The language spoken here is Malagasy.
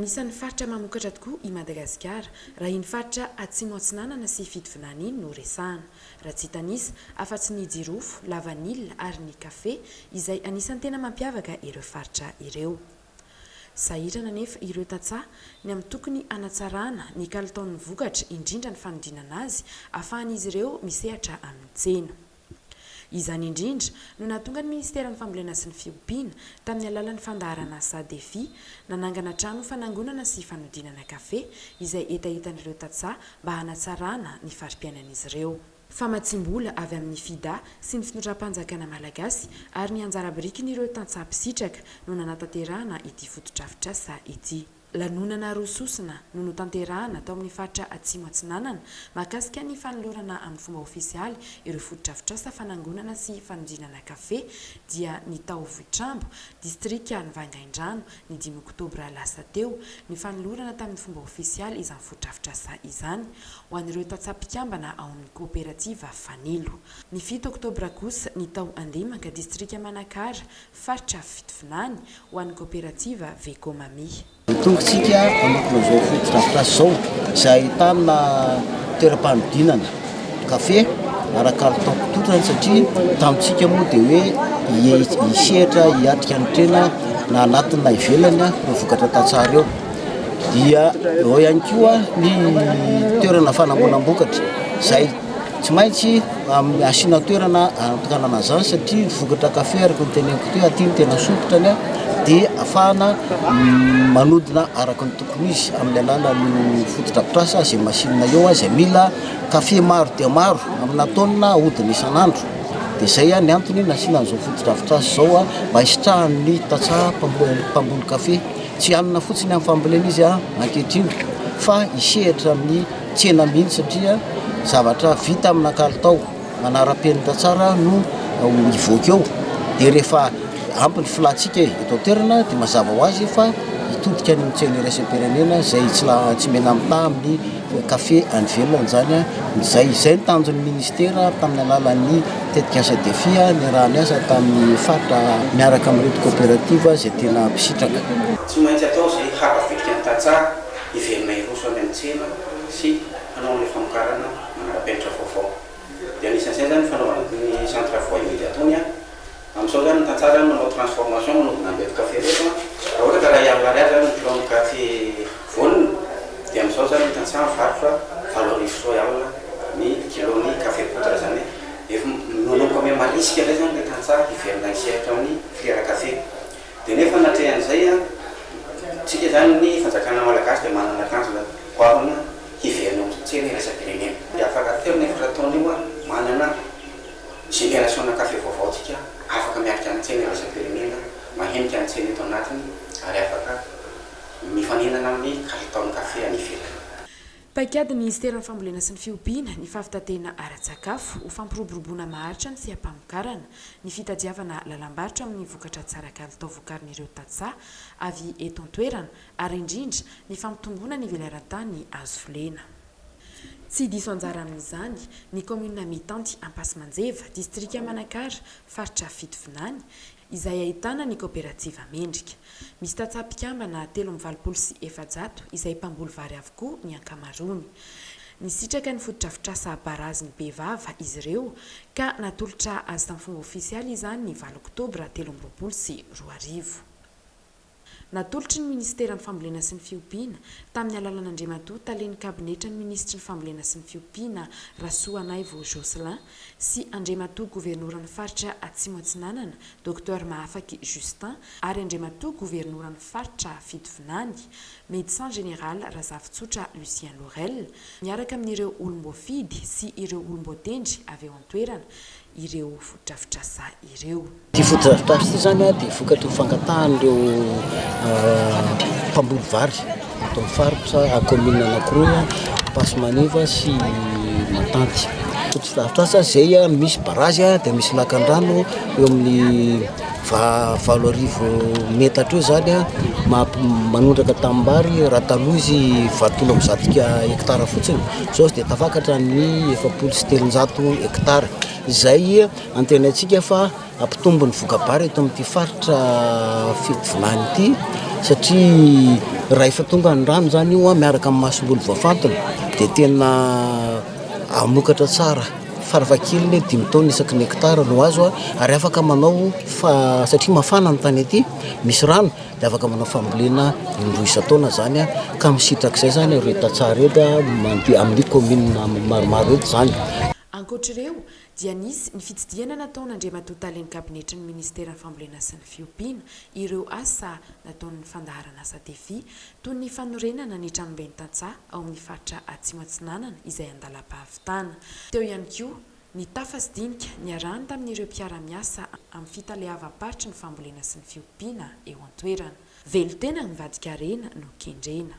anisan'ny faritra mamokatra tokoa i Madagasikara raha iny faritra atsimo atsinanana sy fitovinana iny no resahana. Raha tsy hitanisa afa-tsy ny jirofo, lavanila ary ny kafe izay anisan'ny tena mampiavaka ireo faritra ireo. Sahirana nefa ireo tantsaha ny amin'ny tokony anatsarana ny kalitaon'ny vokatra indrindra ny fanodinana azy ahafahan'izy ireo misehatra amin'ny tsena. Izany indrindra no nahatonga ny Ministeran'ny Fambolena sy ny Fiompiana tamin'ny alalan'ny fandaharana SADEFI nanangana trano fanangonana sy fanodinana kafe izay etahitan'ireo tantsaha mba hanatsarana ny fari-piainan'izy ireo. Famatsim-bola avy amin'ny FIDA sy ny finotram-panjakana malagasy ary ny anjara birikin'ireo tantsaha mpisitsaka no nanatanterahana ity fotodrafitrasa ity. Lanonana roa sosina no notanterahana tao amin'ny faritra atsimo atsinanana mahakasika ny fanolorana amin'ny fomba ofisialy ireo fotodrafitrasa fanangonana sy fanodinana kafe dia ny tao Vohitrambo, distrika ny Vangaindrano ny 5 Oktobra lasa teo ny fanolorana tamin'ny fomba ofisialy izany fotodrafitrasa izany ho an'ireo tantsaha-pikambana ao amin'ny kooperativa Fanilo. Ny 7 Oktobra kosa ny tao Andimanga, distrika Manakara, faritra Fitovinany ho an'ny kooperativa Vekomami. Tongotsika amakin'izao fotodrafitrasa zao izay ahitana toeram-panodinana kafe araka ny taom-pitondrany satria tamintsika moa dia hoe hisehatra hiatrika ny trena na anatiny na ivelany ireo vokatra tantsaha ireo. Dia eo ihany koa ny toerana fanambolam-bokatra izay tsy maintsy asiana toerana hanatokanana izany satria vokatra kafe araka ny teneniko teo aty ny tena sokotrany dia ahafahana manodina araka ny tokony izy amin'ny alalan'ny fotodrafitrasa izay masinina eo izay mila kafe maro dia maro amina taonina ahodina isan'andro. Dia izay ny antony nasiana an'izao fotodrafitrasa izao mba hisitrahan'ny tantsaha mpamboly kafe tsy hanina fotsiny amin'ny fambolena izy ankehitriny fa hisehatra amin'ny tsena mihitsy satria zavatra vita amina kalitao manara-penitra tsara no hivoaka eo. Dia rehefa ampy ny filatsika eto toerana dia mazava ho azy fa hitodika ny tsena iraisam-pirenena izay tsy mena amita amin'ny kafe any ivelany zany izay ny tanjon'ny ministera tamin'ny alalan'ny tetika SADEFI ny raha miasa tamin'ny faritra miaraka amin'ireo kooperativa izay tena mpisitraka. Tsy maintsy atao izay hakavitrika ny tantsaha ivelona iroso any amin'ny tsena sy hanao ilay famokarana manara-penitra vaovao. Dia anisan'izay zany fanaovana ny centre voie immédiatony amin'izao zany ny tantsaha zany manao transformation manodina ambety kafe rehetra raha ohatra ka raha ialina ariary zany ny kilon'ny kafe vonina dia amin'izao zany ny tantsaha mivarotra 7 arivo zao ialina ny kilon'ny kafe poudre zany efa manomboka ame marisika ilay zany ilay tantsaha ivelona hisehatra amin'ny filière kafe. Dia nefa natrehan'izay tsika zany ny fanjakana malagasy dia manana tanjona goavana hivelona amin'ny tsena iraisam-pirenena. Dia afaka telo ny efatra taona io manana génération na kafe vaovao tsika afaka miarika amin'ny tsena iraisam-pirenena mahenika ny tsena eto anatiny ary afaka mifaninana amin'ny kalitaon'ny kafe any ivelany. Paikady Ministeran'ny Fambolena sy ny Fiompiana ny fahafitatena ara-tsakafo ho fampiroboroboana maharitra ny sy hampamokarana ny fitadiavana lalam-barotra amin'ny vokatra tsara kalitao vokarin'ireo tantsaha avy eto an-toerana ary indrindra ny fampitomboana ny velaran-tany azo filena. Tsy diso anjara amin'izany ny commune Mitanty Ampasimanjeva, distrika Manakara, faritra Fitovinany izay ahitana ny kooperativa Mendrika. Misy tantsaha-pikambana 380 izay mpamboly vary avokoa ny ankamarony. Nisitraka ny fotodrafitrasa baraziny Bevava izy ireo ka natolotra azy tamin'ny fomba ofisialy izany ny 7 Oktobra 2024. Natolotry ny Ministeran'ny Fambolena sy ny Fiompiana tamin'ny alalan'Andriamatoa Talen'ny kabinetra ny Ministry ny Fambolena sy ny Fiompiana Rasoanaivo Jocelyn sy Andriamatoa Governoran'ny faritra Atsimo Atsinanana Dr Mahafaky Justin ary Andriamatoa Governoran'ny faritra Fitovinany Médecin Général Razafitsotra Lucien Laurel miaraka amin'ireo olom-boafidy sy ireo olom-boatendry avy eo an-toerana ireo fotodrafitrasa ireo. Ty fotodrafitrasa ity zany dia vokatra fangatahana mpamboly vary eto amin'ny faritra commune anankiroa Ampasimanjeva sy Matanty. Fotodrafitrasa izay misy barazy dia misy lakan-drano eo amin'ny 7 arivo metatra eo zany manondraka tanimbary raha taloha izy 720 hektara fotsiny zao dia tafakatra ny 700 hektara izay antenantsika fa ampitombo ny vokabary eto amin'ity faritra Fitovinany ity satria raha efa tonga ny rano zany io a miaraka amin'ny masomboly voafantony dia tena amokatra tsara farafahakeliny 5 taona isaky ny hektara no azo a ary afaka manao satria mafana ny tany aty misy rano dia afaka manao fambolena indroa isa-taona zany a ka misitrak'izay zany ireo tatsara eto amin'ny commune maromaro eto zany. Ankoatr'ireo dia nisy ny fitsidiana nataony Andriamatoa Talen'ny kabinetry ny ministeran'ny fambolena sy ny fiompiana ireo asa nataon'ny fandaharana asa defy toy ny fanorenana ny tranomben'ny tantsaha ao amin'ny faritra Atsimo Atsinanana izay andalam-pahavitana. Teo ihany koa ny tafasidinika niarahany tamin'ireo mpiara-miasa amin'ny fitaleava-paritry ny fambolena sy ny fiompiana eo an-toerana. Velotena mivadika rena no kendrena.